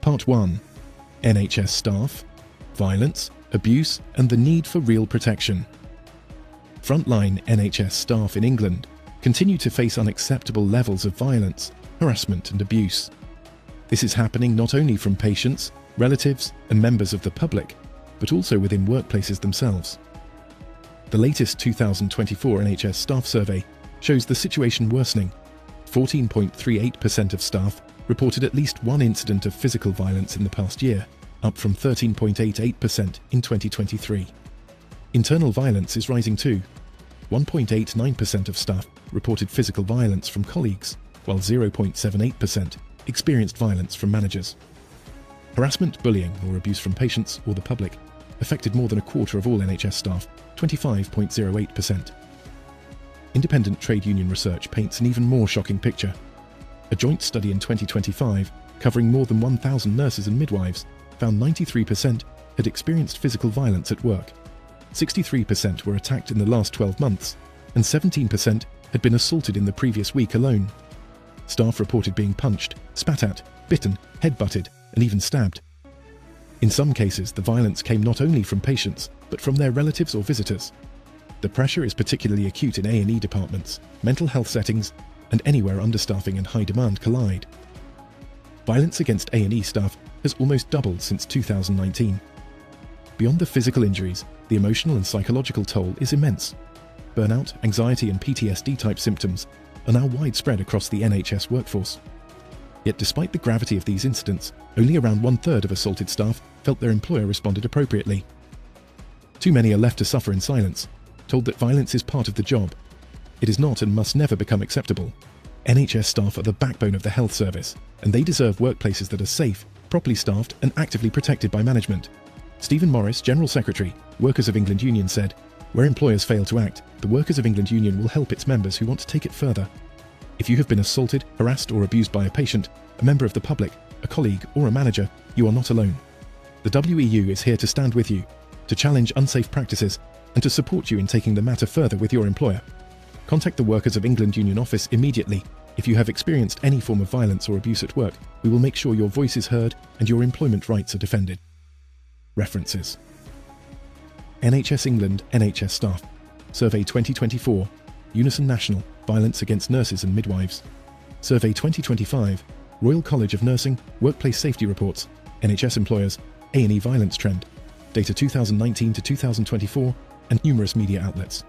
Part 1. NHS staff, violence, abuse and the need for real protection. Frontline NHS staff in England continue to face unacceptable levels of violence, harassment and abuse. This is happening not only from patients, relatives and members of the public, but also within workplaces themselves. The latest 2024 NHS staff survey shows the situation worsening. 14.38% of staff reported at least one incident of physical violence in the past year, up from 13.88% in 2023. Internal violence is rising too. 1.89% of staff reported physical violence from colleagues, while 0.78% experienced violence from managers. Harassment, bullying or abuse from patients or the public affected more than a quarter of all NHS staff, 25.08%. Independent trade union research paints an even more shocking picture. A joint study in 2025, covering more than 1,000 nurses and midwives, found 93% had experienced physical violence at work. 63% were attacked in the last 12 months, and 17% had been assaulted in the previous week alone. Staff reported being punched, spat at, bitten, headbutted, and even stabbed. In some cases, the violence came not only from patients, but from their relatives or visitors. The pressure is particularly acute in A&E departments, mental health settings, and anywhere understaffing and high demand collide. Violence against A&E staff has almost doubled since 2019. Beyond the physical injuries, the emotional and psychological toll is immense. Burnout, anxiety and PTSD-type symptoms are now widespread across the NHS workforce. Yet despite the gravity of these incidents, only around 1/3 of assaulted staff felt their employer responded appropriately. Too many are left to suffer in silence, told that violence is part of the job. It is not and must never become acceptable. NHS staff are the backbone of the health service, and they deserve workplaces that are safe, properly staffed and actively protected by management. Stephen Morris, General Secretary, Workers of England Union said, "Where employers fail to act, the Workers of England Union will help its members who want to take it further. If you have been assaulted, harassed or abused by a patient, a member of the public, a colleague or a manager, you are not alone. The WEU is here to stand with you, to challenge unsafe practices and to support you in taking the matter further with your employer. Contact the Workers of England Union office immediately if you have experienced any form of violence or abuse at work. We will make sure your voice is heard and your employment rights are defended." References: NHS England NHS Staff Survey 2024, Unison National, Violence Against Nurses and Midwives. Survey 2025, Royal College of Nursing, Workplace Safety Reports, NHS Employers, A&E Violence Trend, data 2019 to 2024, and numerous media outlets.